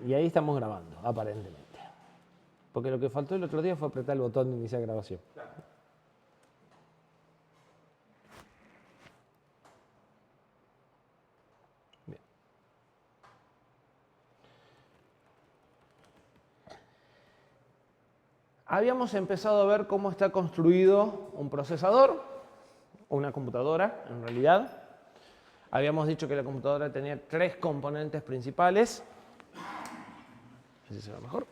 Y ahí estamos grabando, aparentemente. Porque lo que faltó el otro día fue apretar el botón de iniciar grabación. Bien. Habíamos empezado a ver cómo está construido un procesador, o una computadora, en realidad. Habíamos dicho que la computadora tenía 3 componentes principales. Así se ve mejor.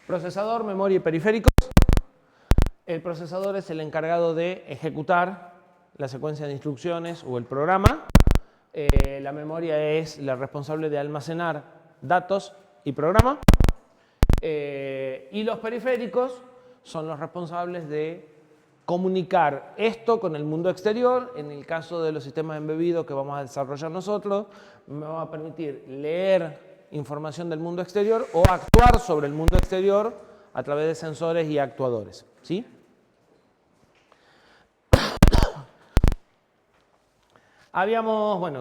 Procesador, memoria y periféricos. El procesador es el encargado de ejecutar la secuencia de instrucciones o el programa. La memoria es la responsable de almacenar datos y programa. Y los periféricos son los responsables de comunicar esto con el mundo exterior. En el caso de los sistemas embebidos que vamos a desarrollar nosotros, me va a permitir leer información del mundo exterior o actuar sobre el mundo exterior a través de sensores y actuadores, ¿sí? Habíamos,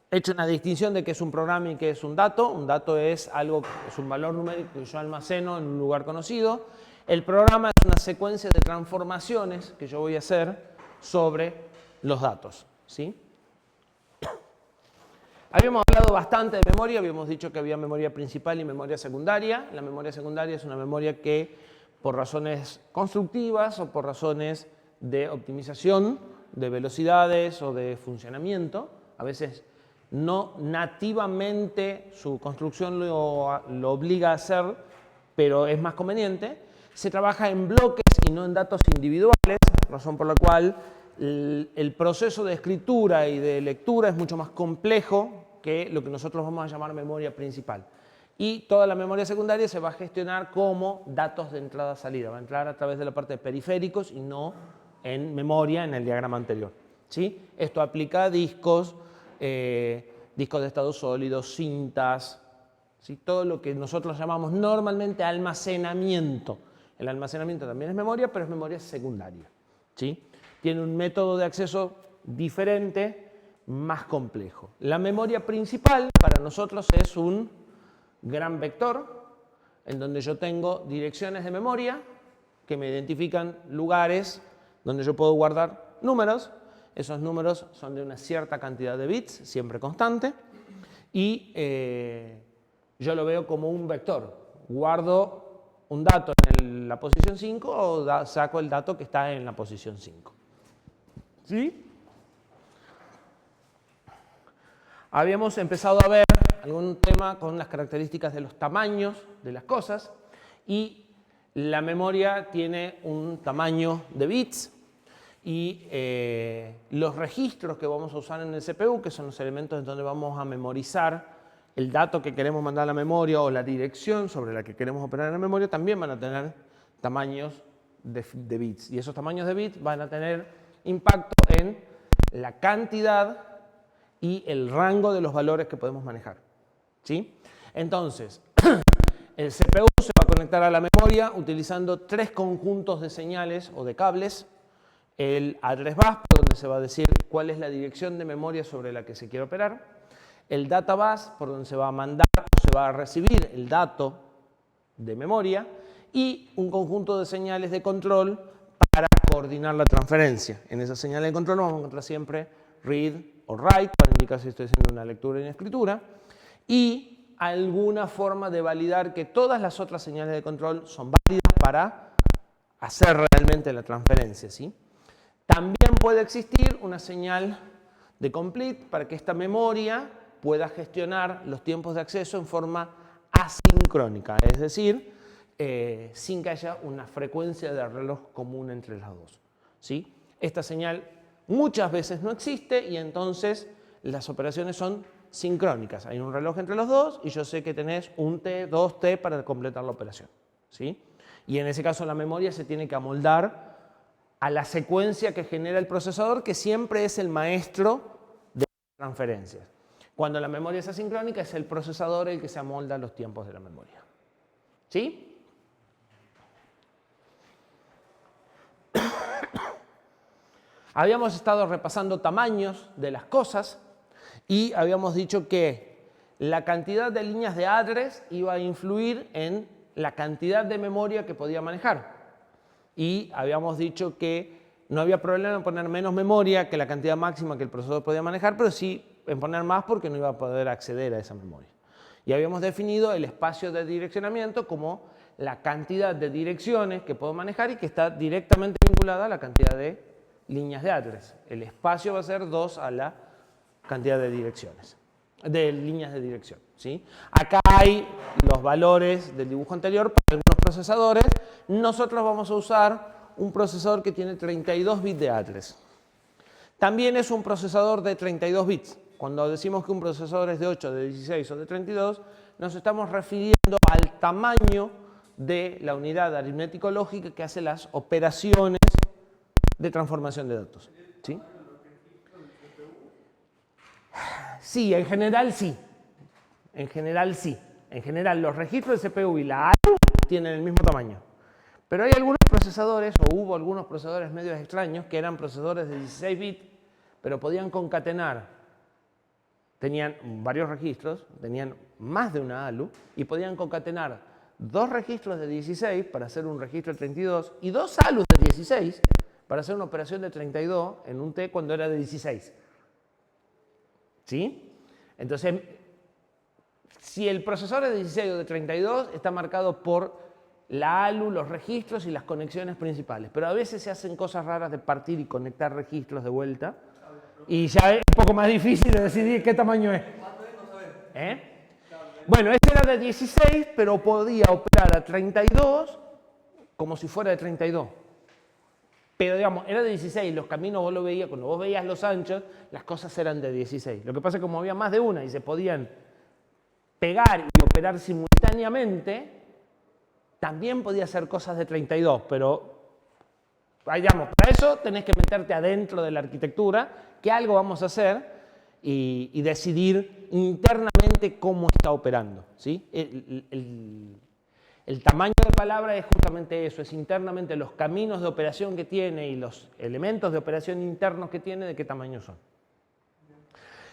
hecho una distinción de qué es un programa y qué es un dato. Un dato es algo, es un valor numérico que yo almaceno en un lugar conocido. El programa es una secuencia de transformaciones que yo voy a hacer sobre los datos, ¿sí? Habíamos hablado bastante de memoria, habíamos dicho que había memoria principal y memoria secundaria. La memoria secundaria es una memoria que, por razones constructivas o por razones de optimización de velocidades o de funcionamiento, a veces no nativamente su construcción lo obliga a hacer, pero es más conveniente. Se trabaja en bloques y no en datos individuales, razón por la cual el proceso de escritura y de lectura es mucho más complejo que lo que nosotros vamos a llamar memoria principal. Y toda la memoria secundaria se va a gestionar como datos de entrada-salida. Va a entrar a través de la parte de periféricos y no en memoria en el diagrama anterior, ¿sí? Esto aplica a discos, discos de estado sólido, cintas, ¿sí? Todo lo que nosotros llamamos normalmente almacenamiento. El almacenamiento también es memoria, pero es memoria secundaria, ¿sí? Tiene un método de acceso diferente, más complejo. La memoria principal para nosotros es un gran vector en donde yo tengo direcciones de memoria que me identifican lugares donde yo puedo guardar números. Esos números son de una cierta cantidad de bits, siempre constante, y yo lo veo como un vector. Guardo un dato en la posición 5 o saco el dato que está en la posición 5. ¿Sí? Habíamos empezado a ver algún tema con las características de los tamaños de las cosas y la memoria tiene un tamaño de bits y los registros que vamos a usar en el CPU, que son los elementos en donde vamos a memorizar el dato que queremos mandar a la memoria o la dirección sobre la que queremos operar en la memoria, también van a tener tamaños de bits. Y esos tamaños de bits van a tener impacto en la cantidad y el rango de los valores que podemos manejar, ¿sí? Entonces, el CPU se va a conectar a la memoria utilizando 3 conjuntos de señales o de cables. El address bus, donde se va a decir cuál es la dirección de memoria sobre la que se quiere operar. El data bus, por donde se va a mandar o se va a recibir el dato de memoria. Y un conjunto de señales de control para coordinar la transferencia. En esas señales de control vamos a encontrar siempre read o write, para indicar si estoy haciendo una lectura y una escritura. Y alguna forma de validar que todas las otras señales de control son válidas para hacer realmente la transferencia, ¿sí? También puede existir una señal de complete para que esta memoria pueda gestionar los tiempos de acceso en forma asincrónica, es decir, sin que haya una frecuencia de reloj común entre las dos, ¿sí? Esta señal muchas veces no existe y entonces las operaciones son sincrónicas. Hay un reloj entre los dos y yo sé que tenés un T, 2T para completar la operación, ¿sí? Y en ese caso la memoria se tiene que amoldar a la secuencia que genera el procesador, que siempre es el maestro de transferencias. Cuando la memoria es asincrónica, es el procesador el que se amolda a los tiempos de la memoria, ¿sí? Habíamos estado repasando tamaños de las cosas Y habíamos dicho que la cantidad de líneas de address iba a influir en la cantidad de memoria que podía manejar. Y habíamos dicho que no había problema en poner menos memoria que la cantidad máxima que el procesador podía manejar, pero sí en poner más porque no iba a poder acceder a esa memoria. Y habíamos definido el espacio de direccionamiento como la cantidad de direcciones que puedo manejar y que está directamente vinculada a la cantidad de líneas de address. El espacio va a ser 2 a la cantidad de direcciones, de líneas de dirección, ¿sí? Acá hay los valores del dibujo anterior para algunos procesadores. Nosotros vamos a usar un procesador que tiene 32 bits de address. También es un procesador de 32 bits. Cuando decimos que un procesador es de 8, de 16 o de 32, nos estamos refiriendo al tamaño de la unidad aritmético-lógica que hace las operaciones de transformación de datos, ¿sí? Sí, en general sí. En general sí. En general los registros de CPU y la ALU tienen el mismo tamaño. Pero hay algunos procesadores, o hubo algunos procesadores medios extraños, que eran procesadores de 16 bits, pero podían concatenar. Tenían varios registros, tenían más de una ALU, y podían concatenar 2 registros de 16 para hacer un registro de 32 y 2 ALUs de 16 para hacer una operación de 32 en un T cuando era de 16. ¿Sí? Entonces, si el procesador es de 16 o de 32, está marcado por la ALU, los registros y las conexiones principales. Pero a veces se hacen cosas raras de partir y conectar registros de vuelta. Y ya es un poco más difícil de decidir qué tamaño es. Bueno, este era de 16, pero podía operar a 32 como si fuera de 32. Pero digamos, era de 16, los caminos vos lo veías, cuando vos veías los anchos, las cosas eran de 16. Lo que pasa es que como había más de una y se podían pegar y operar simultáneamente, también podía hacer cosas de 32, pero digamos, para eso tenés que meterte adentro de la arquitectura, que algo vamos a hacer y decidir internamente cómo está operando, ¿sí? El tamaño de palabra es justamente eso, es internamente los caminos de operación que tiene y los elementos de operación internos que tiene, de qué tamaño son.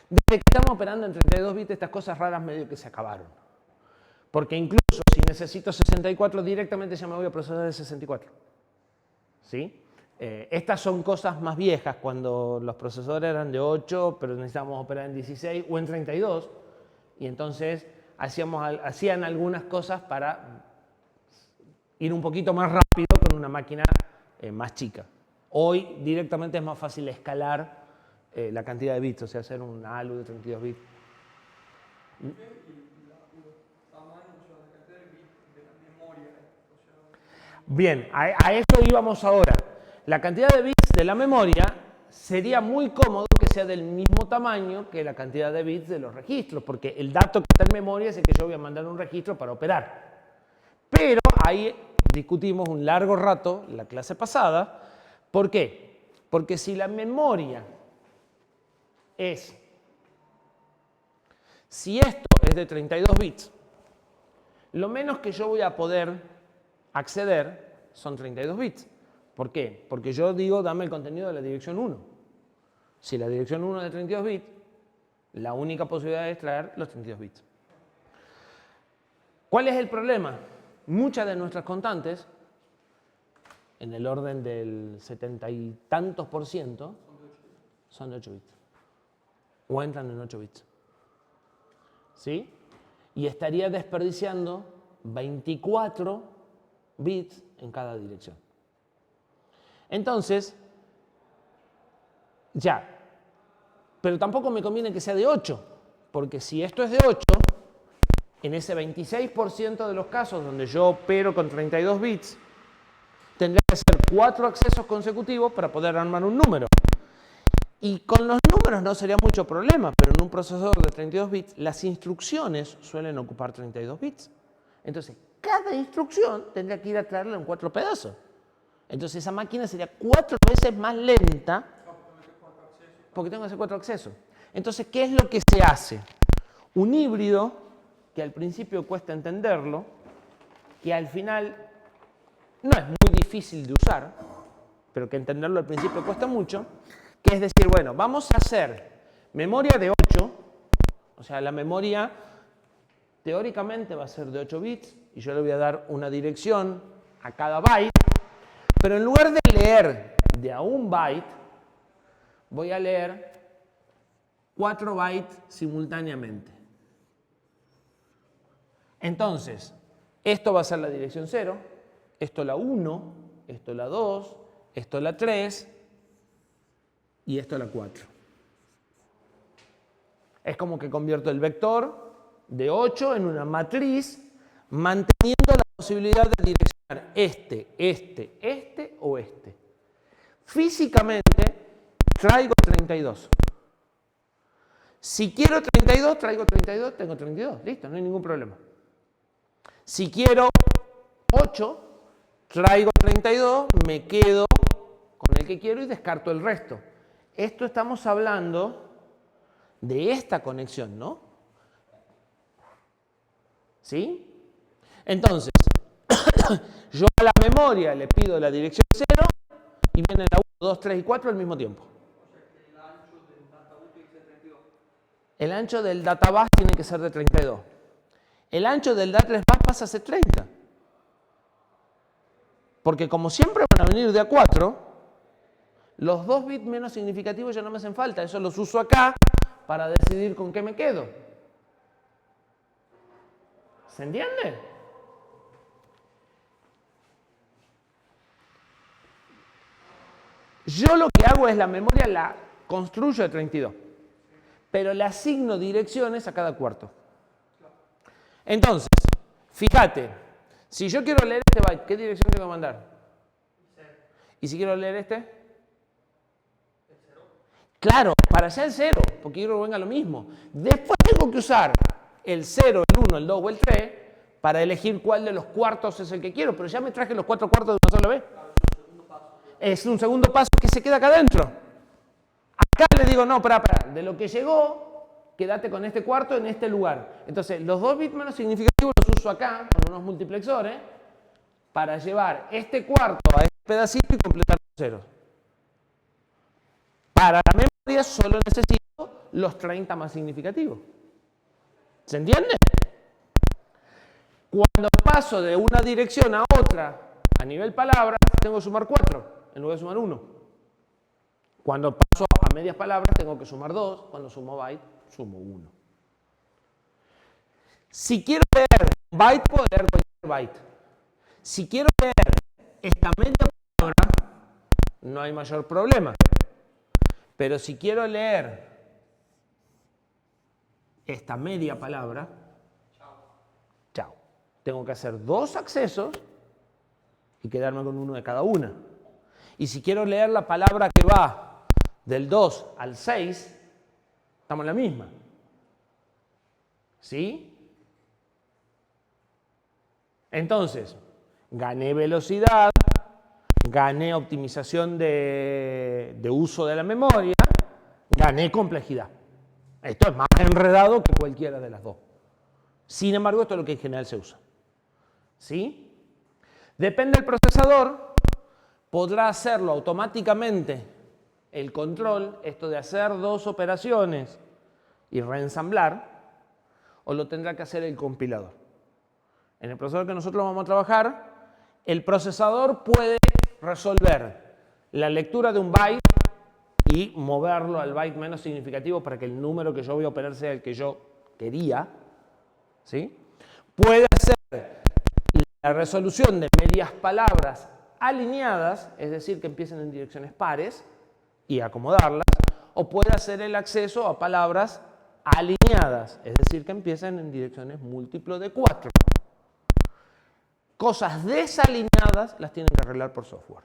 Desde que estamos operando en 32 bits, estas cosas raras medio que se acabaron. Porque incluso si necesito 64, directamente ya me voy a procesar de 64. ¿Sí? Estas son cosas más viejas, cuando los procesadores eran de 8, pero necesitábamos operar en 16 o en 32. Y entonces hacían algunas cosas para ir un poquito más rápido con una máquina más chica. Hoy directamente es más fácil escalar la cantidad de bits, o sea, hacer un ALU de 32 bits. Bien, a eso íbamos ahora. La cantidad de bits de la memoria sería muy cómodo que sea del mismo tamaño que la cantidad de bits de los registros, porque el dato que está en memoria es el que yo voy a mandar a un registro para operar. Pero ahí discutimos un largo rato la clase pasada. ¿Por qué? Porque si la memoria si esto es de 32 bits, lo menos que yo voy a poder acceder son 32 bits. ¿Por qué? Porque yo digo, dame el contenido de la dirección 1. Si la dirección 1 es de 32 bits, la única posibilidad es traer los 32 bits. ¿Cuál es el problema? Muchas de nuestras constantes, en el orden del 70 y tantos %, son de 8 bits. O entran en 8 bits. ¿Sí? Y estaría desperdiciando 24 bits en cada dirección. Entonces, pero tampoco me conviene que sea de 8, porque si esto es de 8, en ese 26% de los casos donde yo opero con 32 bits, tendría que hacer 4 accesos consecutivos para poder armar un número. Y con los números no sería mucho problema, pero en un procesador de 32 bits, las instrucciones suelen ocupar 32 bits. Entonces, cada instrucción tendría que ir a traerla en 4 pedazos. Entonces, esa máquina sería 4 veces más lenta porque tengo que hacer 4 accesos. Entonces, ¿qué es lo que se hace? Un híbrido, que al principio cuesta entenderlo, que al final no es muy difícil de usar, pero que entenderlo al principio cuesta mucho, que es decir, bueno, vamos a hacer memoria de 8 O sea, la memoria teóricamente va a ser de 8 bits y yo le voy a dar una dirección a cada byte, pero en lugar de leer de a un byte, voy a leer 4 bytes simultáneamente. Entonces, esto va a ser la dirección 0, esto la 1, esto la 2, esto la 3 y esto la 4. Es como que convierto el vector de 8 en una matriz, manteniendo la posibilidad de direccionar este o este. Físicamente traigo 32. Si quiero 32, traigo 32, tengo 32. Listo, no hay ningún problema. Si quiero 8, traigo 32, me quedo con el que quiero y descarto el resto. Esto estamos hablando de esta conexión, ¿no? ¿Sí? Entonces, yo a la memoria le pido la dirección 0 y vienen la 1, 2, 3 y 4 al mismo tiempo. El ancho del data bus tiene que ser de 32. El ancho del data bus pasa a ser 30. Porque como siempre van a venir de a 4, los 2 bits menos significativos ya no me hacen falta. Eso los uso acá para decidir con qué me quedo. ¿Se entiende? Yo lo que hago es la memoria la construyo de 32, pero le asigno direcciones a cada cuarto. Entonces, fíjate, si yo quiero leer este byte, ¿qué dirección tengo que mandar? ¿Y si quiero leer este? Claro, para allá el 0, porque quiero que venga lo mismo. Después tengo que usar el 0, el 1, el 2 o el 3 para elegir cuál de los cuartos es el que quiero, pero ya me traje los 4 cuartos de una sola vez. Es un segundo paso que se queda acá adentro. Acá le digo, no, espera, de lo que llegó, quédate con este cuarto en este lugar. Entonces, los 2 bits menos significativos los uso acá, con unos multiplexores, para llevar este cuarto a este pedacito y completar los ceros. Para la memoria solo necesito los 30 más significativos. ¿Se entiende? Cuando paso de una dirección a otra a nivel palabras, tengo que sumar 4 en lugar de sumar 1. Cuando paso a medias palabras, tengo que sumar 2. Cuando sumo byte, sumo 1. Si quiero leer byte, puedo leer cualquier byte. Si quiero leer esta media palabra, no hay mayor problema. Pero si quiero leer esta media palabra, chao. Tengo que hacer 2 accesos y quedarme con uno de cada una. Y si quiero leer la palabra que va del 2 al 6, estamos en la misma. ¿Sí? Entonces, gané velocidad, gané optimización de uso de la memoria, gané complejidad. Esto es más enredado que cualquiera de las dos. Sin embargo, esto es lo que en general se usa. ¿Sí? Depende del procesador, podrá hacerlo automáticamente el control, esto de hacer 2 operaciones y reensamblar, o lo tendrá que hacer el compilador. En el procesador que nosotros vamos a trabajar, el procesador puede resolver la lectura de un byte y moverlo al byte menos significativo para que el número que yo voy a operar sea el que yo quería. ¿Sí? Puede hacer la resolución de medias palabras alineadas, es decir, que empiecen en direcciones pares y acomodarlas, o puede hacer el acceso a palabras alineadas, es decir, que empiecen en direcciones múltiplo de 4. Cosas desalineadas las tienen que arreglar por software.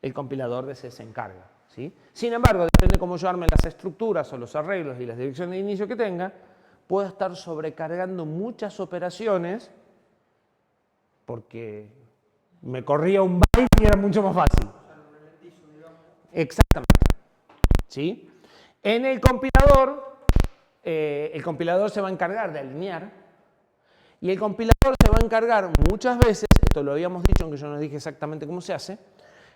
El compilador de C se encarga. ¿Sí? Sin embargo, depende de cómo yo arme las estructuras o los arreglos y las direcciones de inicio que tenga, puedo estar sobrecargando muchas operaciones porque me corría un byte y era mucho más fácil. Exactamente. ¿Sí? En el compilador se va a encargar de alinear y el compilador se va a encargar muchas veces, esto lo habíamos dicho aunque yo no dije exactamente cómo se hace,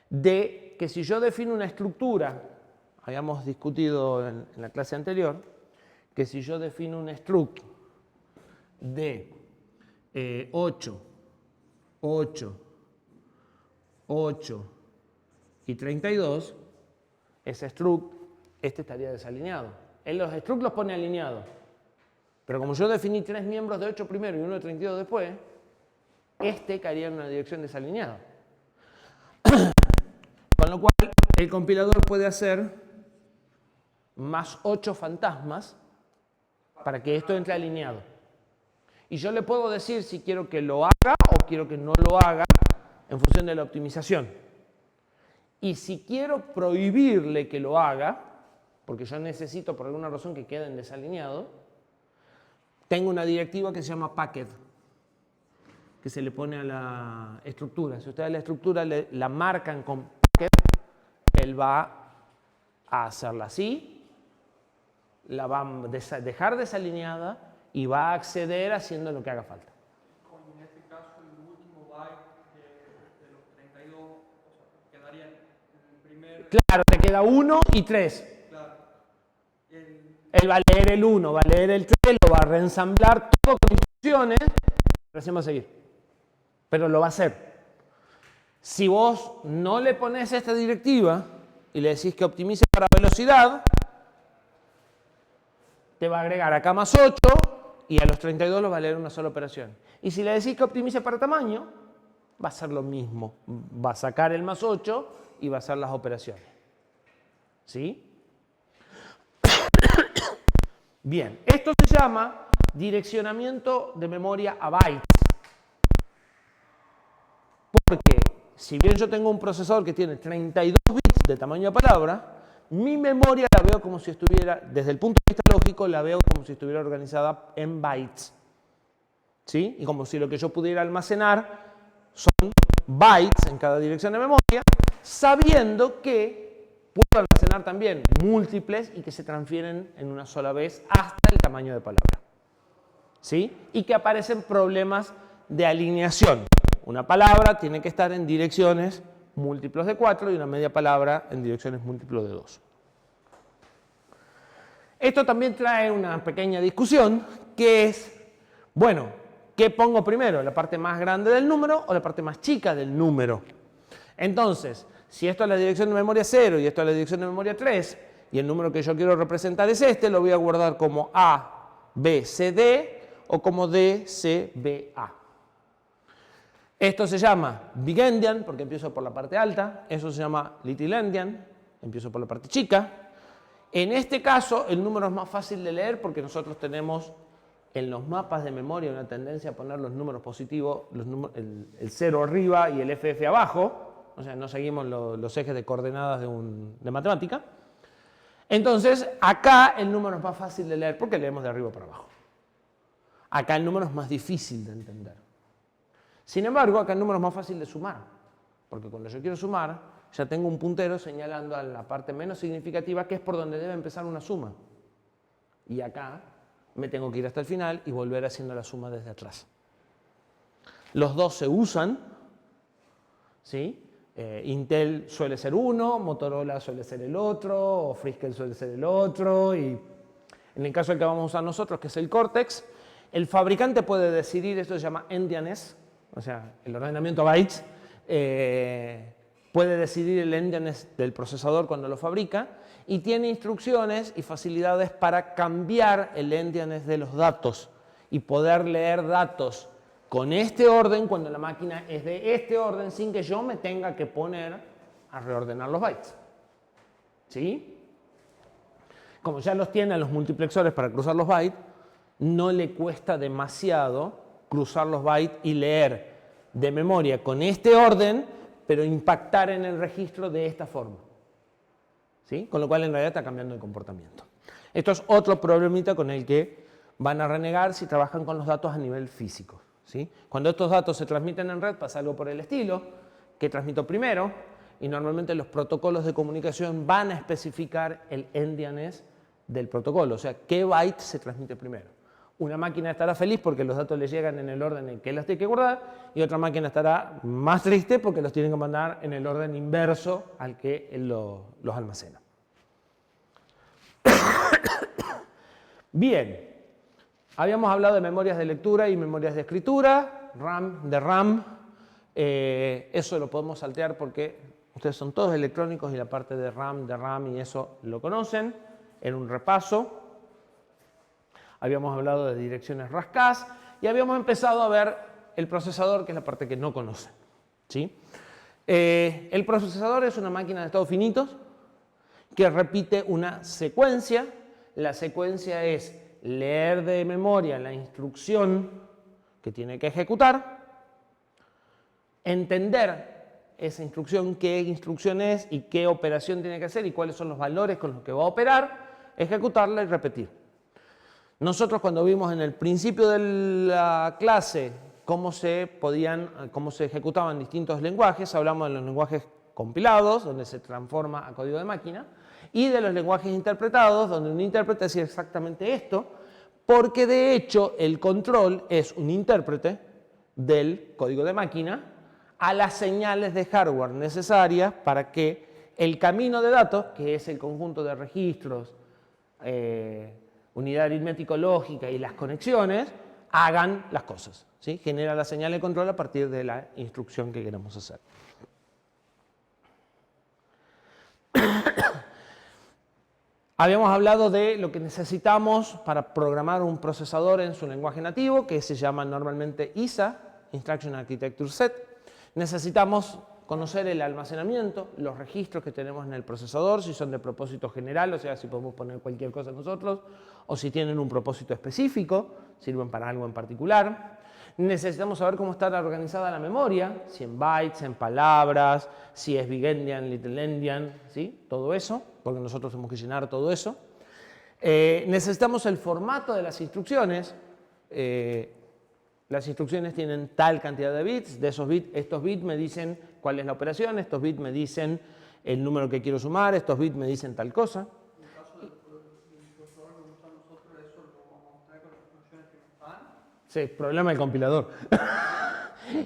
de que si yo defino una estructura, habíamos discutido en la clase anterior, que si yo defino un struct de 8, 8, 8 y 32, ese struct, estaría desalineado. Él los struct los pone alineados. Pero como yo definí 3 miembros de 8 primero y uno de 32 después, caería en una dirección desalineada. Con lo cual, el compilador puede hacer más 8 fantasmas para que esto entre alineado. Y yo le puedo decir si quiero que lo haga o quiero que no lo haga en función de la optimización. Y si quiero prohibirle que lo haga, porque yo necesito por alguna razón que queden desalineados, tengo una directiva que se llama packed, que se le pone a la estructura. Si ustedes a la estructura la marcan con packed, él va a hacerla así, la va a dejar desalineada y va a acceder haciendo lo que haga falta. En este caso, el último byte de los 32, o sea, quedaría el primer... Claro, te queda 1 y 3. Claro. Él va a leer el 1, va a leer el 3, lo va a reensamblar todo con instrucciones, recién va a seguir. Pero lo va a hacer. Si vos no le pones esta directiva y le decís que optimice para velocidad, te va a agregar acá más 8 y a los 32 los va a leer una sola operación. Y si le decís que optimice para tamaño, va a hacer lo mismo. Va a sacar el más 8 y va a hacer las operaciones. ¿Sí? Bien, esto se llama direccionamiento de memoria a bytes. Porque si bien yo tengo un procesador que tiene 32 bits de tamaño de palabra, mi memoria la veo como si estuviera, desde el punto de vista lógico, la veo como si estuviera organizada en bytes. ¿Sí? Y como si lo que yo pudiera almacenar son bytes en cada dirección de memoria, sabiendo que puedo almacenar también múltiples y que se transfieren en una sola vez hasta el tamaño de palabra. ¿Sí? Y que aparecen problemas de alineación. Una palabra tiene que estar en direcciones múltiplos de 4 y una media palabra en direcciones múltiplos de 2. Esto también trae una pequeña discusión que es, bueno, ¿qué pongo primero? ¿La parte más grande del número o la parte más chica del número? Entonces, si esto es la dirección de memoria 0 y esto es la dirección de memoria 3 y el número que yo quiero representar es este, lo voy a guardar como A, B, C, D o como D, C, B, A. Esto se llama Big Endian porque empiezo por la parte alta, eso se llama Little Endian, empiezo por la parte chica. En este caso el número es más fácil de leer porque nosotros tenemos en los mapas de memoria una tendencia a poner los números positivos, el 0 arriba y el FF abajo, o sea, no seguimos los ejes de coordenadas de matemática. Entonces, acá el número es más fácil de leer porque leemos de arriba para abajo. Acá el número es más difícil de entender. Sin embargo, acá el número es más fácil de sumar, porque cuando yo quiero sumar, ya tengo un puntero señalando a la parte menos significativa, que es por donde debe empezar una suma. Y acá me tengo que ir hasta el final y volver haciendo la suma desde atrás. Los dos se usan, ¿sí? Intel suele ser uno, Motorola suele ser el otro, o Freescale suele ser el otro, y en el caso del que vamos a usar nosotros, que es el Cortex, el fabricante puede decidir, esto se llama endianness, o sea, el ordenamiento a bytes, puede decidir el endianness del procesador cuando lo fabrica y tiene instrucciones y facilidades para cambiar el endianness de los datos y poder leer datos con este orden cuando la máquina es de este orden sin que yo me tenga que poner a reordenar los bytes. ¿Sí? Como ya los tiene a los multiplexores para cruzar los bytes, no le cuesta demasiado cruzar los bytes y leer de memoria con este orden, pero impactar en el registro de esta forma. ¿Sí? Con lo cual en realidad está cambiando el comportamiento. Esto es otro problemita con el que van a renegar si trabajan con los datos a nivel físico. ¿Sí? Cuando estos datos se transmiten en red pasa algo por el estilo, que transmito primero, y normalmente los protocolos de comunicación van a especificar el endianness del protocolo, o sea, qué byte se transmite primero. Una máquina estará feliz porque los datos le llegan en el orden en que las tiene que guardar, y otra máquina estará más triste porque los tienen que mandar en el orden inverso al que él los almacena. Bien, habíamos hablado de memorias de lectura y memorias de escritura, de RAM. Eso lo podemos saltear porque ustedes son todos electrónicos y la parte de RAM y eso lo conocen. Era un repaso. Habíamos hablado de direcciones RAS-CAS y habíamos empezado a ver el procesador, que es la parte que no conocen, ¿sí? El procesador es una máquina de estados finitos que repite una secuencia. La secuencia es leer de memoria la instrucción que tiene que ejecutar, entender esa instrucción, qué instrucción es y qué operación tiene que hacer y cuáles son los valores con los que va a operar, ejecutarla y repetir. Nosotros cuando vimos en el principio de la clase cómo se ejecutaban distintos lenguajes, hablamos de los lenguajes compilados, donde se transforma a código de máquina, y de los lenguajes interpretados, donde un intérprete hacía exactamente esto, porque de hecho el control es un intérprete del código de máquina a las señales de hardware necesarias para que el camino de datos, que es el conjunto de registros, unidad aritmético-lógica y las conexiones, hagan las cosas, ¿sí? Genera la señal de control a partir de la instrucción que queremos hacer. Habíamos hablado de lo que necesitamos para programar un procesador en su lenguaje nativo, que se llama normalmente ISA, Instruction Architecture Set. Necesitamos conocer el almacenamiento, los registros que tenemos en el procesador, si son de propósito general, o sea, si podemos poner cualquier cosa nosotros, o si tienen un propósito específico, sirven para algo en particular. Necesitamos saber cómo está organizada la memoria, si en bytes, en palabras, si es big endian, little endian, ¿sí? Todo eso, porque nosotros tenemos que llenar todo eso. Necesitamos el formato de las instrucciones. Las instrucciones tienen tal cantidad de bits, de esos bits, estos bits me dicen cuál es la operación, estos bits me dicen el número que quiero sumar, estos bits me dicen tal cosa. En el caso del procesador que usamos nosotros, eso lo vamos a traer con las funciones que nos dan. Sí, problema del compilador.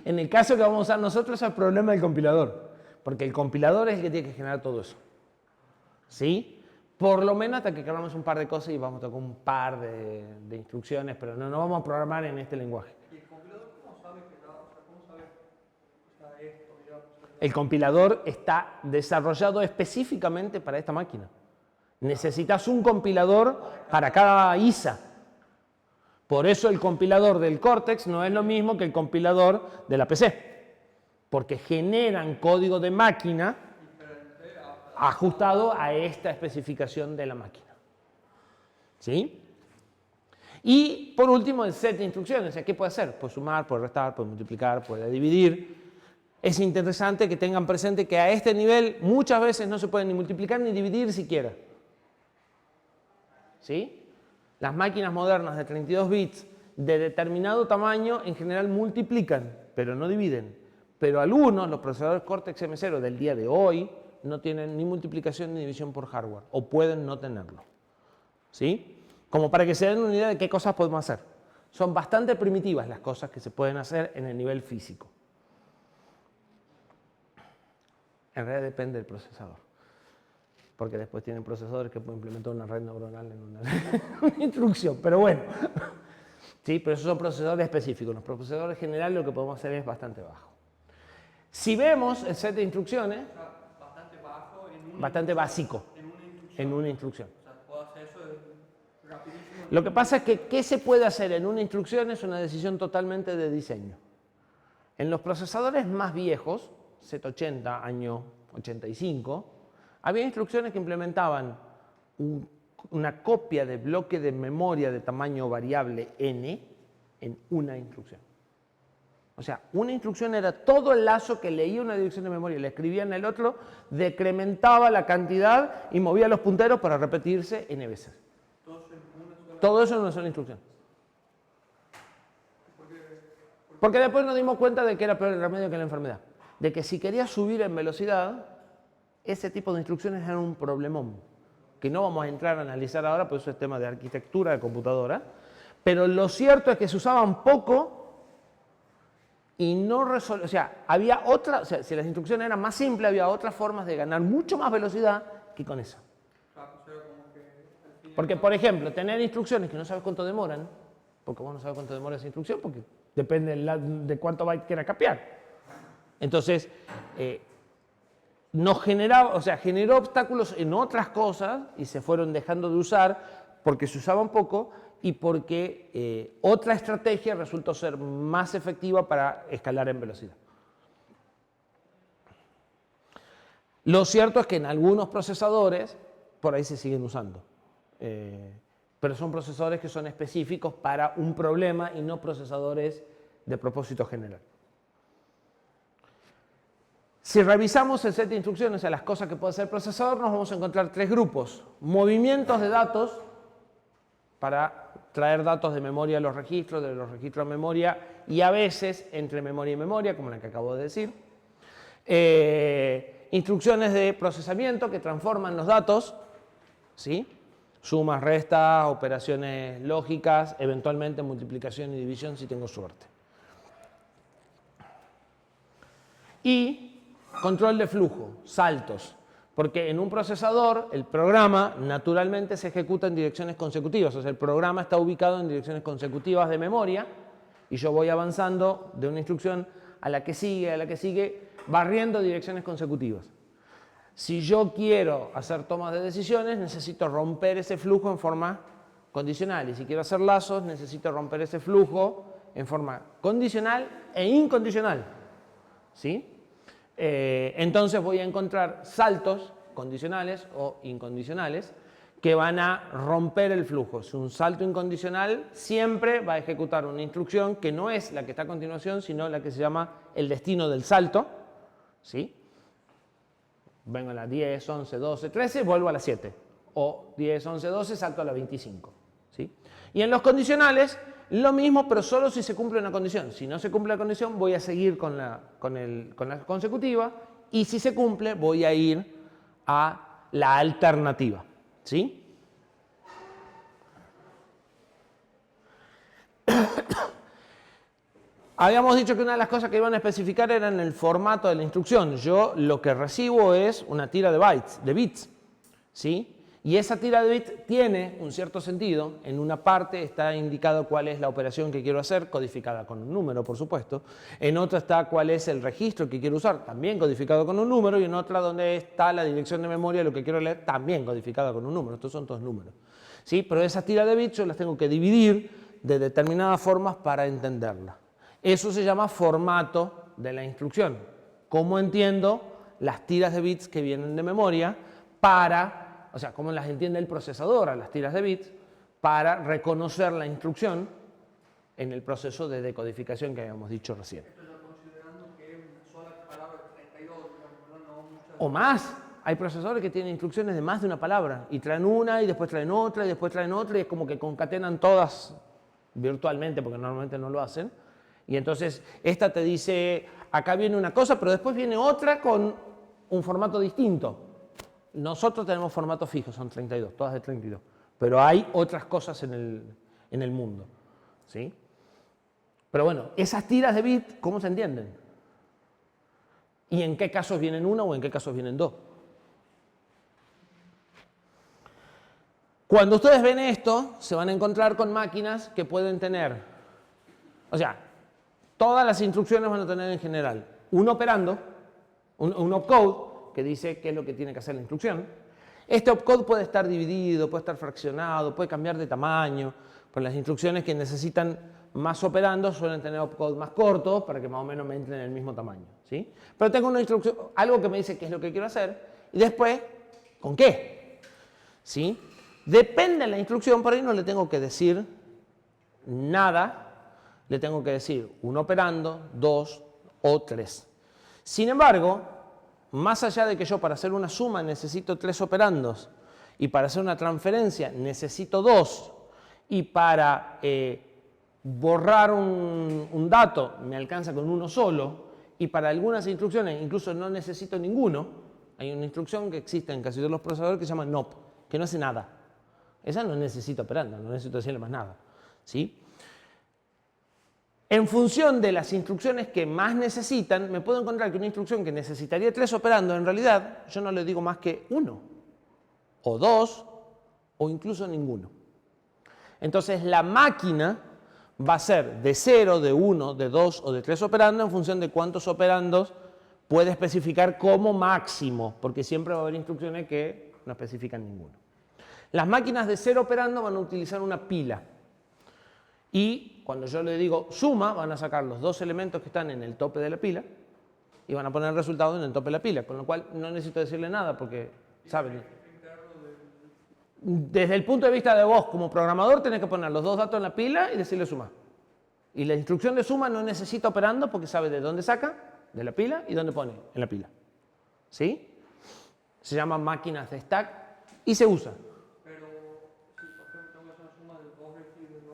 En el caso que vamos a usar nosotros es el problema del compilador, porque el compilador es el que tiene que generar todo eso. ¿Sí? Por lo menos hasta que queramos un par de cosas y vamos a tocar un par de instrucciones, pero no vamos a programar en este lenguaje. ¿Y el compilador cómo sabe que da? O sea, ¿cómo sabe esto, digamos? El compilador está desarrollado específicamente para esta máquina. Necesitas un compilador para cada ISA. Por eso el compilador del Cortex no es lo mismo que el compilador de la PC, porque generan código de máquina ajustado a esta especificación de la máquina. ¿Sí? Y por último el set de instrucciones. ¿Qué puede hacer? Puede sumar, puede restar, puede multiplicar, puede dividir. Es interesante que tengan presente que a este nivel muchas veces no se puede ni multiplicar ni dividir siquiera. ¿Sí? Las máquinas modernas de 32 bits de determinado tamaño en general multiplican, pero no dividen. Pero algunos, los procesadores Cortex M0 del día de hoy, no tienen ni multiplicación ni división por hardware, o pueden no tenerlo. ¿Sí? Como para que se den una idea de qué cosas podemos hacer. Son bastante primitivas las cosas que se pueden hacer en el nivel físico. En realidad depende del procesador. Porque después tienen procesadores que pueden implementar una red neuronal en una instrucción. Pero bueno, sí, pero esos son procesadores específicos. Los procesadores generales lo que podemos hacer es bastante bajo. Si vemos el set de instrucciones, Bastante bajo en bastante básico en una instrucción. en una instrucción. O sea, puedo hacer eso rapidísimo. Lo que pasa es que qué se puede hacer en una instrucción es una decisión totalmente de diseño. En los procesadores más viejos, Z80, año 85, había instrucciones que implementaban una copia de bloque de memoria de tamaño variable n en una instrucción. O sea, una instrucción era todo el lazo que leía una dirección de memoria, le escribía en el otro, decrementaba la cantidad y movía los punteros para repetirse n veces. Todo eso en una sola instrucción. Porque después nos dimos cuenta de que era peor el remedio que la enfermedad. De que si querías subir en velocidad, ese tipo de instrucciones eran un problemón, que no vamos a entrar a analizar ahora, porque eso es tema de arquitectura de computadora, pero lo cierto es que se usaban poco y no resolvían, o sea, había otra, o sea, si las instrucciones eran más simples, había otras formas de ganar mucho más velocidad que con eso. Claro, o sea, como que al fin y Porque, por ejemplo, tener instrucciones que no sabes cuánto demoran, porque vos no sabes cuánto demora esa instrucción, porque depende de cuánto byte quiera capear. Entonces, generó obstáculos en otras cosas y se fueron dejando de usar porque se usaban poco y porque otra estrategia resultó ser más efectiva para escalar en velocidad. Lo cierto es que en algunos procesadores por ahí se siguen usando, pero son procesadores que son específicos para un problema y no procesadores de propósito general. Si revisamos el set de instrucciones a las cosas que puede hacer el procesador, nos vamos a encontrar tres grupos. Movimientos de datos, para traer datos de memoria a los registros, de los registros a memoria, y a veces entre memoria y memoria, como la que acabo de decir. Instrucciones de procesamiento que transforman los datos, ¿sí? Sumas, restas, operaciones lógicas, eventualmente multiplicación y división si tengo suerte. Y control de flujo, saltos, porque en un procesador el programa naturalmente se ejecuta en direcciones consecutivas, o sea, el programa está ubicado en direcciones consecutivas de memoria y yo voy avanzando de una instrucción a la que sigue, barriendo direcciones consecutivas. Si yo quiero hacer tomas de decisiones, necesito romper ese flujo en forma condicional, y si quiero hacer lazos, necesito romper ese flujo en forma condicional e incondicional, ¿sí? Entonces voy a encontrar saltos condicionales o incondicionales que van a romper el flujo. Si un salto incondicional siempre va a ejecutar una instrucción que no es la que está a continuación, sino la que se llama el destino del salto, ¿sí? Vengo a la 10, 11, 12, 13, vuelvo a la 7. O 10, 11, 12, salto a la 25, ¿sí? Y en los condicionales, lo mismo, pero solo si se cumple una condición. Si no se cumple la condición, voy a seguir con la consecutiva, y si se cumple, voy a ir a la alternativa, ¿sí? Habíamos dicho que una de las cosas que iban a especificar era en el formato de la instrucción. Yo lo que recibo es una tira de bits, ¿sí? Y esa tira de bits tiene un cierto sentido. En una parte está indicado cuál es la operación que quiero hacer, codificada con un número, por supuesto. En otra está cuál es el registro que quiero usar, también codificado con un número. Y en otra donde está la dirección de memoria, lo que quiero leer, también codificada con un número. Estos son todos números, ¿sí? Pero esas tiras de bits yo las tengo que dividir de determinadas formas para entenderla. Eso se llama formato de la instrucción. ¿Cómo entiendo las tiras de bits que vienen de memoria o sea, cómo las entiende el procesador a las tiras de bits para reconocer la instrucción en el proceso de decodificación que habíamos dicho recién? Esto ya considerando que es una sola palabra de 32, digamos, no muchas. O más. Hay procesadores que tienen instrucciones de más de una palabra y traen una y después traen otra y después traen otra y es como que concatenan todas virtualmente, porque normalmente no lo hacen. Y entonces esta te dice, acá viene una cosa, pero después viene otra con un formato distinto. Nosotros tenemos formatos fijos, son 32, todas de 32. Pero hay otras cosas en el mundo, ¿sí? Pero bueno, esas tiras de bit, ¿cómo se entienden? ¿Y en qué casos vienen una o en qué casos vienen dos? Cuando ustedes ven esto, se van a encontrar con máquinas que pueden tener, o sea, todas las instrucciones van a tener en general un operando, un opcode, que dice qué es lo que tiene que hacer la instrucción. Este opcode puede estar dividido, puede estar fraccionado, puede cambiar de tamaño, pero las instrucciones que necesitan más operandos suelen tener opcodes más cortos para que más o menos me entren en el mismo tamaño, ¿sí? Pero tengo una instrucción, algo que me dice qué es lo que quiero hacer, y después, ¿con qué? ¿Sí? Depende de la instrucción, por ahí no le tengo que decir nada. Le tengo que decir un operando, 2 o 3. Sin embargo, más allá de que yo para hacer una suma necesito 3 operandos y para hacer una transferencia necesito 2 y para borrar un dato me alcanza con uno solo y para algunas instrucciones incluso no necesito ninguno, hay una instrucción que existe en casi todos los procesadores que se llama NOP, que no hace nada. Esa no necesita operando, no necesito decirle más nada, ¿sí? En función de las instrucciones que más necesitan, me puedo encontrar que una instrucción que necesitaría 3 operandos, en realidad yo no le digo más que 1, o 2, o incluso ninguno. Entonces la máquina va a ser de 0, de 1, de 2 o de 3 operandos en función de cuántos operandos puede especificar como máximo, porque siempre va a haber instrucciones que no especifican ninguno. Las máquinas de 0 operando van a utilizar una pila. Y cuando yo le digo suma, van a sacar los dos elementos que están en el tope de la pila y van a poner el resultado en el tope de la pila, con lo cual no necesito decirle nada porque saben. Desde el punto de vista de vos como programador tenés que poner los dos datos en la pila y decirle suma. Y la instrucción de suma no necesita operando porque sabe de dónde saca, de la pila, y dónde pone, en la pila. ¿Sí? Se llaman máquinas de stack y se usa. Pero si por ejemplo tengo que hacer una suma de dos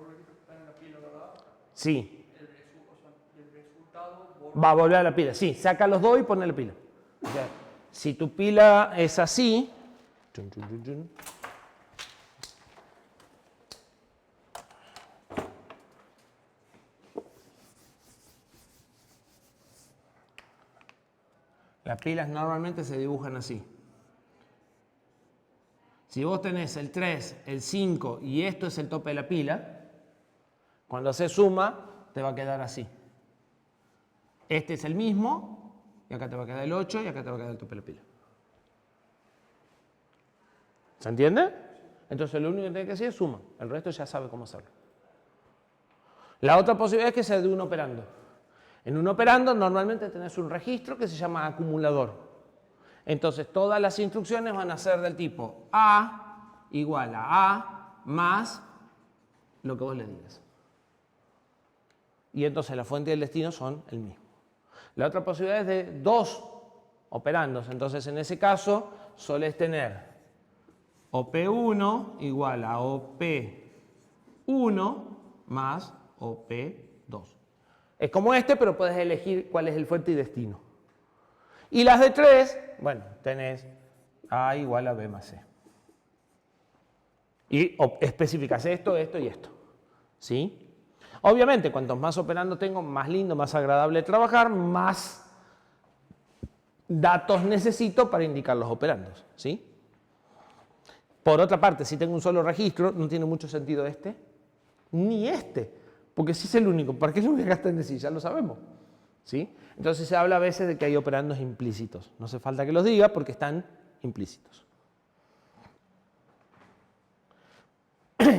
registros que están en la pila, ¿verdad? Sí. El resultado Va a volver a la pila. Sí, saca los dos y pone la pila. O sea, si tu pila es así, las pilas normalmente se dibujan así. Si vos tenés el 3, el 5 y esto es el tope de la pila, cuando haces suma te va a quedar así. Este es el mismo, y acá te va a quedar el 8 y acá te va a quedar el tope de la pila. ¿Se entiende? Entonces lo único que tenés que hacer es suma, el resto ya sabe cómo hacerlo. La otra posibilidad es que sea de un operando. En un operando normalmente tenés un registro que se llama acumulador. Entonces todas las instrucciones van a ser del tipo A igual a A más lo que vos le digas. Y entonces la fuente y el destino son el mismo. La otra posibilidad es de dos operandos. Entonces en ese caso solés tener OP1 igual a OP1 más OP2. Es como este, pero puedes elegir cuál es el fuente y destino. Y las de 3, bueno, tenés A igual a B más C. Y especificas esto, esto y esto. ¿Sí? Obviamente, cuantos más operandos tengo, más lindo, más agradable de trabajar, más datos necesito para indicar los operandos. ¿Sí? Por otra parte, si tengo un solo registro, no tiene mucho sentido este, ni este. Porque si es el único, ¿para qué lo voy a gastar en decir? Ya lo sabemos. ¿Sí? Entonces se habla a veces de que hay operandos implícitos. No hace falta que los diga porque están implícitos.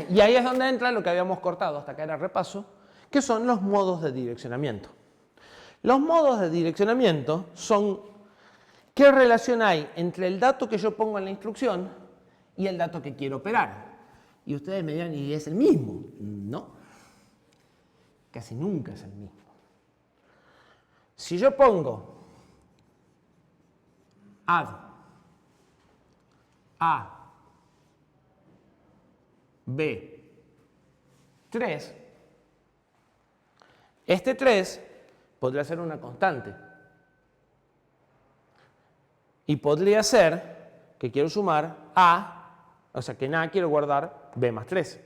Y ahí es donde entra lo que habíamos cortado, hasta acá era repaso, que son los modos de direccionamiento. Los modos de direccionamiento son qué relación hay entre el dato que yo pongo en la instrucción y el dato que quiero operar. Y ustedes me dirán, ¿y es el mismo? No. Casi nunca es el mismo. Si yo pongo add A, B, 3, este 3 podría ser una constante. Y podría ser que quiero sumar A, o sea que en A quiero guardar B más 3.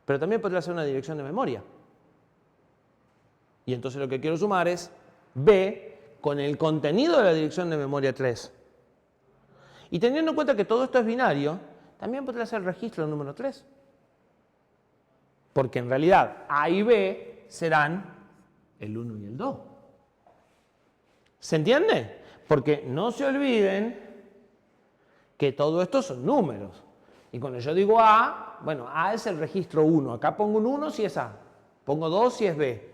Pero también podría ser una dirección de memoria. Y entonces lo que quiero sumar es B con el contenido de la dirección de memoria 3. Y teniendo en cuenta que todo esto es binario, también podría ser el registro número 3. Porque en realidad A y B serán el 1 y el 2. ¿Se entiende? Porque no se olviden que todo esto son números. Y cuando yo digo A, bueno, A es el registro 1. Acá pongo un 1 si es A. Pongo 2 si es B.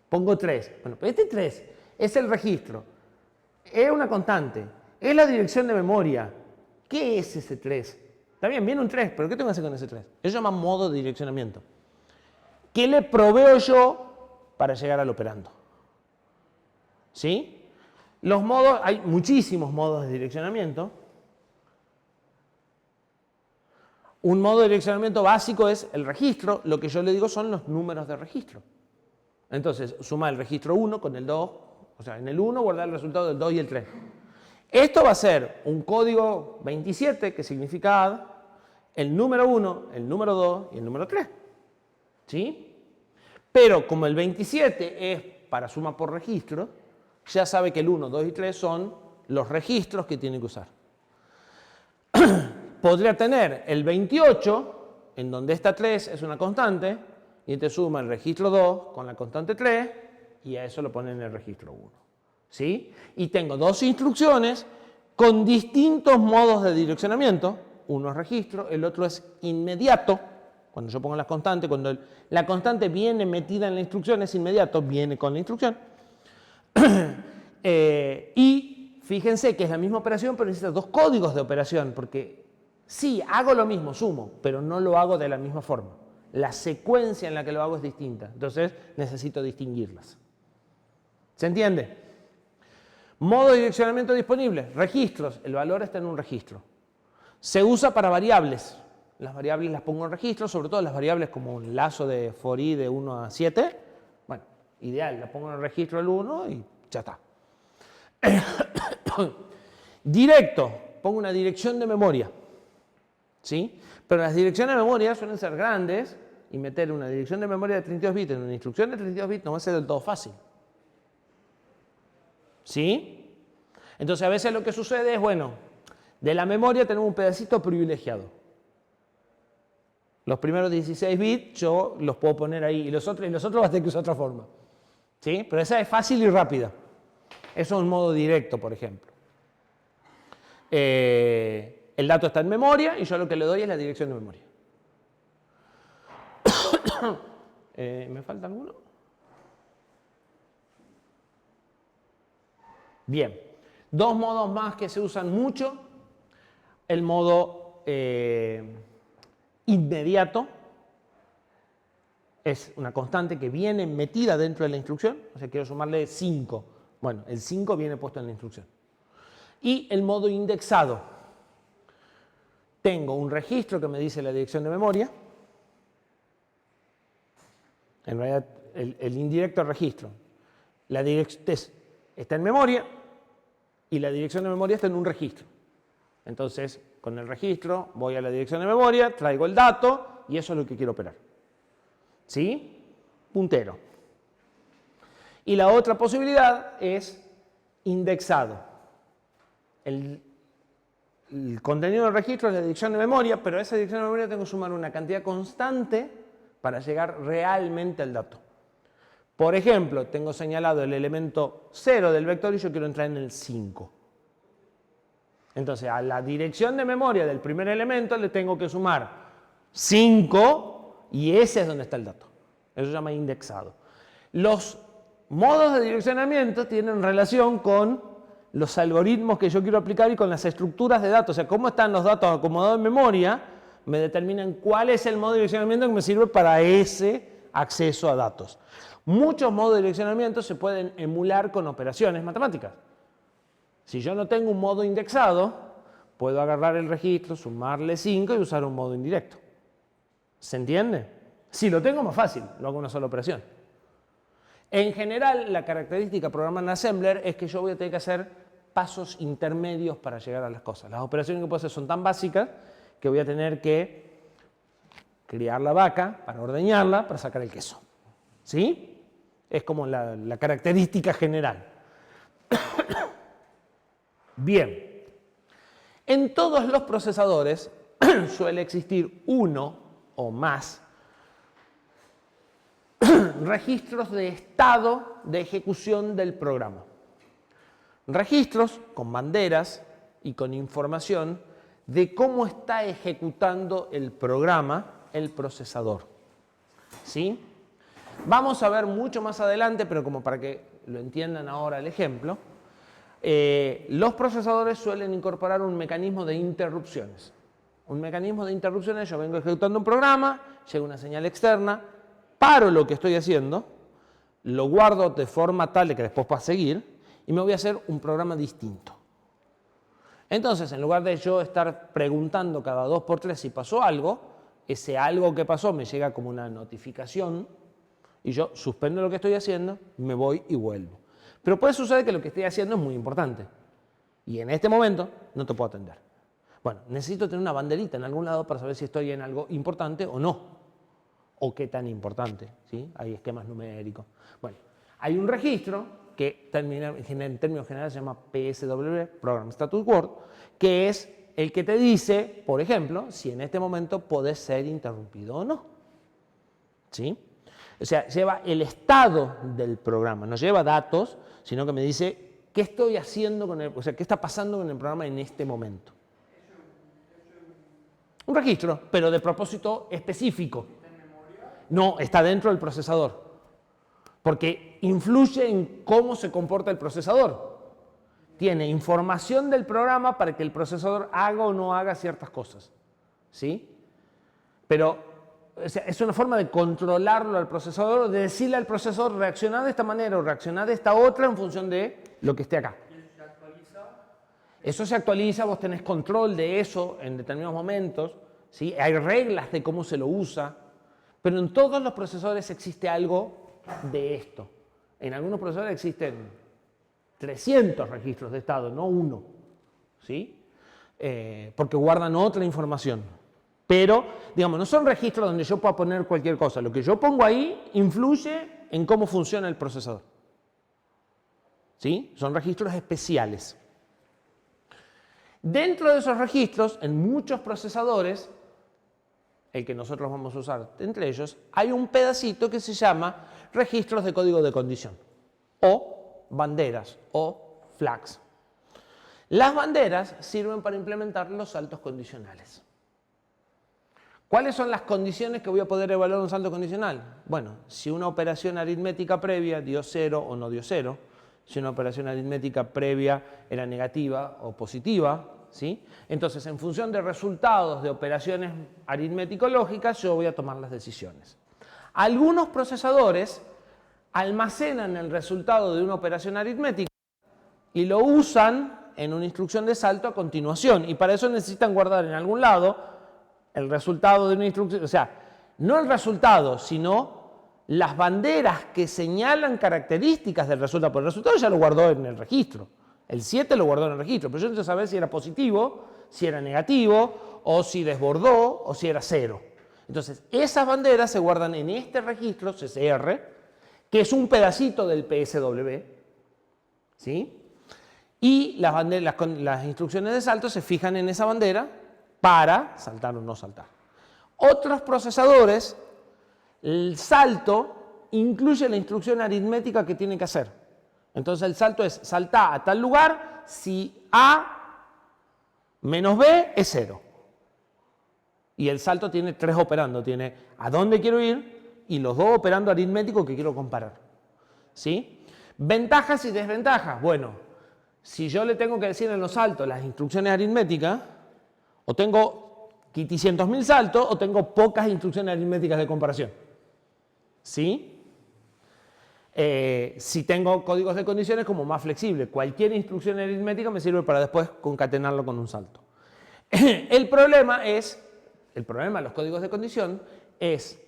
Pongo 3. Bueno, pero este 3 es el registro. Es una constante. Es la dirección de memoria. ¿Qué es ese 3? Está bien, viene un 3, pero ¿qué tengo que hacer con ese 3? Eso se llama modo de direccionamiento. ¿Qué le proveo yo para llegar al operando? ¿Sí? Los modos, hay muchísimos modos de direccionamiento. Un modo de direccionamiento básico es el registro. Lo que yo le digo son los números de registro. Entonces, suma el registro 1 con el 2, o sea, en el 1 guardar el resultado del 2 y el 3. Esto va a ser un código 27, que significa add, el número 1, el número 2 y el número 3. ¿Sí? Pero como el 27 es para suma por registro, ya sabe que el 1, 2 y 3 son los registros que tiene que usar. podría tener el 28, en donde esta 3 es una constante, y entonces suma el registro 2 con la constante 3, y a eso lo pone en el registro 1. ¿Sí? Y tengo dos instrucciones con distintos modos de direccionamiento. Uno es registro, el otro es inmediato. Cuando yo pongo las constantes, cuando la constante viene metida en la instrucción, es inmediato, viene con la instrucción. Y fíjense que es la misma operación, pero necesita dos códigos de operación, porque sí, hago lo mismo, sumo, pero no lo hago de la misma forma. La secuencia en la que lo hago es distinta, entonces necesito distinguirlas. ¿Se entiende? Modo de direccionamiento disponible, registros, el valor está en un registro. Se usa para variables. Las variables las pongo en registro, sobre todo las variables como un lazo de for i de 1 a 7. Bueno, ideal, la pongo en el registro del 1 y ya está. Directo, pongo una dirección de memoria. ¿Sí? Pero las direcciones de memoria suelen ser grandes y meter una dirección de memoria de 32 bits en una instrucción de 32 bits no va a ser del todo fácil. ¿Sí? Entonces a veces lo que sucede es, bueno, de la memoria tenemos un pedacito privilegiado. Los primeros 16 bits yo los puedo poner ahí y los otros vas a tener que usar otra forma. ¿Sí? Pero esa es fácil y rápida. Eso es un modo directo, por ejemplo. El dato está en memoria y yo lo que le doy es la dirección de memoria. ¿Me falta alguno? Bien. Dos modos más que se usan mucho. El modo inmediato. Es una constante que viene metida dentro de la instrucción. O sea, quiero sumarle 5. Bueno, el 5 viene puesto en la instrucción. Y el modo indexado. Tengo un registro que me dice la dirección de memoria. En realidad, el indirecto registro. La dirección está en memoria y la dirección de memoria está en un registro. Entonces, con el registro voy a la dirección de memoria, traigo el dato y eso es lo que quiero operar. ¿Sí? Puntero. Y la otra posibilidad es indexado. El contenido del registro es la dirección de memoria, pero a esa dirección de memoria tengo que sumar una cantidad constante para llegar realmente al dato. Por ejemplo, tengo señalado el elemento 0 del vector y yo quiero entrar en el 5. Entonces, a la dirección de memoria del primer elemento le tengo que sumar 5 y ese es donde está el dato. Eso se llama indexado. Los modos de direccionamiento tienen relación con los algoritmos que yo quiero aplicar y con las estructuras de datos. O sea, cómo están los datos acomodados en memoria me determinan cuál es el modo de direccionamiento que me sirve para ese acceso a datos. Muchos modos de direccionamiento se pueden emular con operaciones matemáticas. Si yo no tengo un modo indexado, puedo agarrar el registro, sumarle 5 y usar un modo indirecto. ¿Se entiende? Si lo tengo, más fácil, lo hago una sola operación. En general, la característica programar en Assembler es que yo voy a tener que hacer pasos intermedios para llegar a las cosas. Las operaciones que puedo hacer son tan básicas que voy a tener que criar la vaca para ordeñarla, para sacar el queso. ¿Sí? Es como la característica general. Bien. En todos los procesadores suele existir uno o más registros de estado de ejecución del programa. Registros con banderas y con información de cómo está ejecutando el programa el procesador. ¿Sí? Vamos a ver mucho más adelante, pero como para que lo entiendan ahora el ejemplo, los procesadores suelen incorporar un mecanismo de interrupciones. Un mecanismo de interrupciones, yo vengo ejecutando un programa, llega una señal externa, paro lo que estoy haciendo, lo guardo de forma tal de que después pueda seguir y me voy a hacer un programa distinto. Entonces, en lugar de yo estar preguntando cada 2 por 3 si pasó algo, ese algo que pasó me llega como una notificación y yo suspendo lo que estoy haciendo, me voy y vuelvo. Pero puede suceder que lo que estoy haciendo es muy importante y en este momento no te puedo atender. Bueno, necesito tener una banderita en algún lado para saber si estoy en algo importante o no. O qué tan importante, ¿sí? Hay esquemas numéricos. Bueno, hay un registro que en términos generales se llama PSW, Program Status Word, que es el que te dice, por ejemplo, si en este momento podés ser interrumpido o no. ¿Sí? O sea, lleva el estado del programa, no lleva datos, sino que me dice qué estoy haciendo con o sea, qué está pasando con el programa en este momento. Un registro, pero de propósito específico. No, está dentro del procesador. Porque influye en cómo se comporta el procesador. Tiene información del programa para que el procesador haga o no haga ciertas cosas. ¿Sí? Pero o sea, es una forma de controlarlo al procesador, de decirle al procesador reaccionar de esta manera o reaccionar de esta otra en función de lo que esté acá. Eso se actualiza, vos tenés control de eso en determinados momentos, ¿sí? Hay reglas de cómo se lo usa, pero en todos los procesadores existe algo de esto. En algunos procesadores existen 300 registros de estado, no uno, ¿sí? Porque guardan otra información. Pero, digamos, no son registros donde yo pueda poner cualquier cosa. Lo que yo pongo ahí influye en cómo funciona el procesador. ¿Sí? Son registros especiales. Dentro de esos registros, en muchos procesadores, el que nosotros vamos a usar entre ellos, hay un pedacito que se llama registros de código de condición, o banderas, o flags. Las banderas sirven para implementar los saltos condicionales. ¿Cuáles son las condiciones que voy a poder evaluar un salto condicional? Bueno, si una operación aritmética previa dio 0 o no dio 0, si una operación aritmética previa era negativa o positiva, ¿sí? Entonces, en función de resultados de operaciones aritmético-lógicas, yo voy a tomar las decisiones. Algunos procesadores almacenan el resultado de una operación aritmética y lo usan en una instrucción de salto a continuación, y para eso necesitan guardar en algún lado el resultado de una instrucción, o sea, no el resultado, sino las banderas que señalan características del resultado. Porque el resultado ya lo guardó en el registro. El 7 lo guardó en el registro, pero yo necesito saber si era positivo, si era negativo, o si desbordó, o si era 0. Entonces, esas banderas se guardan en este registro, CCR, que es un pedacito del PSW, ¿sí? Y las instrucciones de salto se fijan en esa bandera para saltar o no saltar. Otros procesadores, el salto incluye la instrucción aritmética que tiene que hacer. Entonces el salto es saltar a tal lugar si A menos B es 0. Y el salto tiene 3 operandos. Tiene a dónde quiero ir y los 2 operandos aritméticos que quiero comparar. ¿Sí? Ventajas y desventajas. Bueno, si yo le tengo que decir en los saltos las instrucciones aritméticas, o tengo 500.000 saltos o tengo pocas instrucciones aritméticas de comparación. ¿Sí? Si tengo códigos de condiciones como más flexible, cualquier instrucción aritmética me sirve para después concatenarlo con un salto. El problema de los códigos de condición es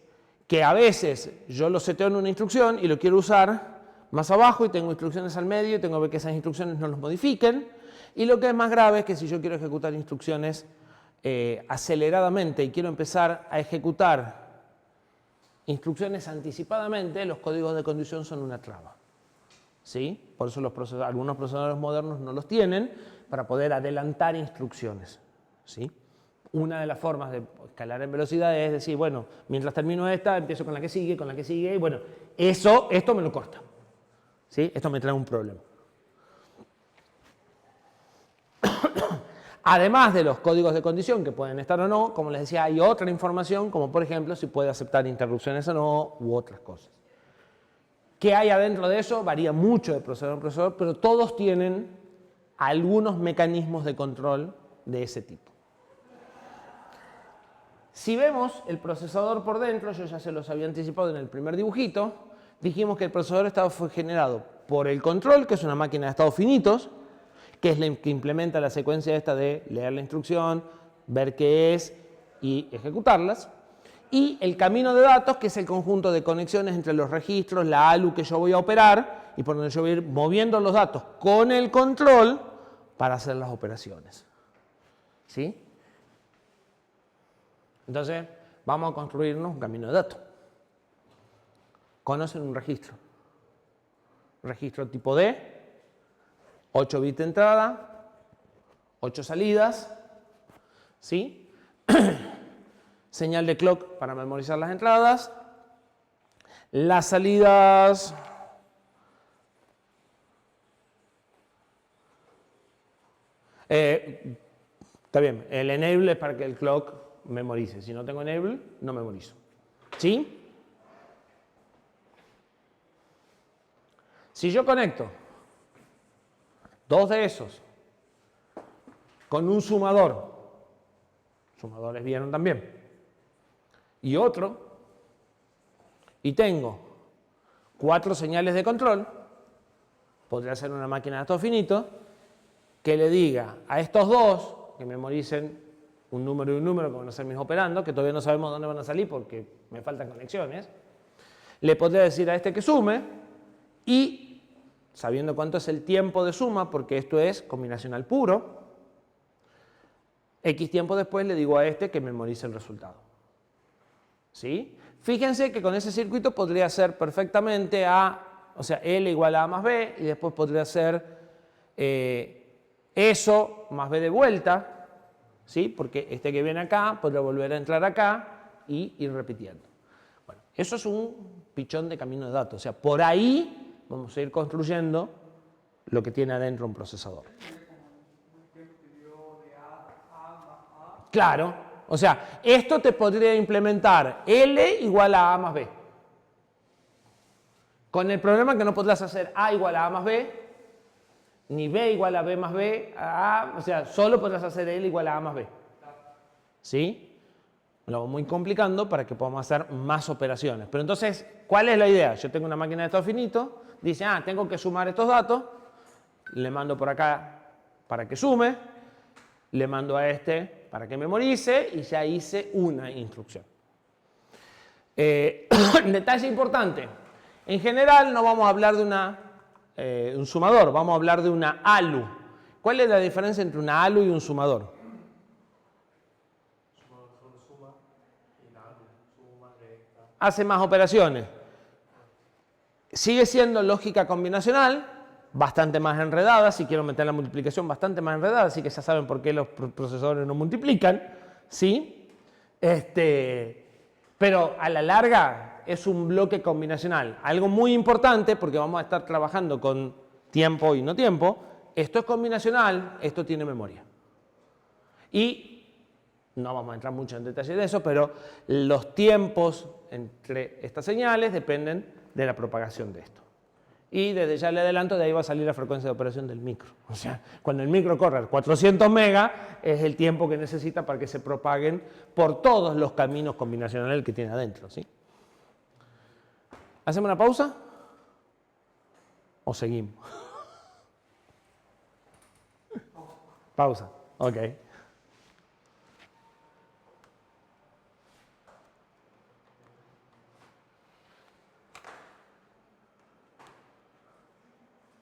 que a veces yo lo seteo en una instrucción y lo quiero usar más abajo y tengo instrucciones al medio y tengo que ver que esas instrucciones no los modifiquen. Y lo que es más grave es que si yo quiero ejecutar instrucciones aceleradamente y quiero empezar a ejecutar instrucciones anticipadamente, los códigos de condición son una traba. ¿Sí? Por eso algunos procesadores modernos no los tienen para poder adelantar instrucciones. ¿Sí? Una de las formas de escalar en velocidad es decir, bueno, mientras termino esta, empiezo con la que sigue, y bueno, esto me lo corta. ¿Sí? Esto me trae un problema. Además de los códigos de condición que pueden estar o no, como les decía, hay otra información, como por ejemplo si puede aceptar interrupciones o no, u otras cosas. ¿Qué hay adentro de eso? Varía mucho de procesador a procesador, pero todos tienen algunos mecanismos de control de ese tipo. Si vemos el procesador por dentro, yo ya se los había anticipado en el primer dibujito, dijimos que el procesador de estado fue generado por el control, que es una máquina de estados finitos, que es la que implementa la secuencia esta de leer la instrucción, ver qué es y ejecutarlas. Y el camino de datos, que es el conjunto de conexiones entre los registros, la ALU que yo voy a operar y por donde yo voy a ir moviendo los datos con el control para hacer las operaciones. ¿Sí? Entonces, vamos a construirnos un camino de datos. Conocen un registro. Registro tipo D, 8 bits de entrada, 8 salidas, ¿sí? Señal de clock para memorizar las entradas. Las salidas... está bien, el enable es para que el clock memorice. Si no tengo enable, no memorizo. ¿Sí? Si yo conecto dos de esos con un sumador, sumadores vieron también, y otro, y tengo 4 señales de control, podría ser una máquina de datos finito que le diga a estos dos que memoricen un número y un número que van a ser mis operandos, que todavía no sabemos dónde van a salir porque me faltan conexiones. Le podría decir a este que sume y, sabiendo cuánto es el tiempo de suma, porque esto es combinacional puro, X tiempo después le digo a este que memorice el resultado. ¿Sí? Fíjense que con ese circuito podría ser perfectamente o sea, L igual a A más B, y después podría ser eso más B de vuelta, ¿sí? Porque este que viene acá podría volver a entrar acá y ir repitiendo. Bueno, eso es un pichón de camino de datos. O sea, por ahí vamos a ir construyendo lo que tiene adentro un procesador. Claro, o sea, esto te podría implementar L igual a A más B. Con el problema que no podrás hacer A igual a A más B, ni B igual a B más B, o sea, solo podrás hacer L igual a A más B. ¿Sí? Lo vamos muy complicando para que podamos hacer más operaciones. Pero entonces, ¿cuál es la idea? Yo tengo una máquina de estado finito, dice, tengo que sumar estos datos, le mando por acá para que sume, le mando a este para que memorice y ya hice una instrucción. Detalle importante, en general no vamos a hablar de un sumador, vamos a hablar de una ALU. ¿Cuál es la diferencia entre una ALU y un sumador? Hace más operaciones. Sigue siendo lógica combinacional, bastante más enredada, si quiero meter la multiplicación, bastante más enredada, así que ya saben por qué los procesadores no multiplican, ¿sí? Pero a la larga es un bloque combinacional. Algo muy importante, porque vamos a estar trabajando con tiempo y no tiempo, esto es combinacional, esto tiene memoria. Y no vamos a entrar mucho en detalle de eso, pero los tiempos entre estas señales dependen de la propagación de esto. Y desde ya le adelanto, de ahí va a salir la frecuencia de operación del micro. O sea, cuando el micro corre a 400 megas, es el tiempo que necesita para que se propaguen por todos los caminos combinacionales que tiene adentro, ¿sí? ¿Hacemos una pausa? ¿O seguimos? Pausa. Ok.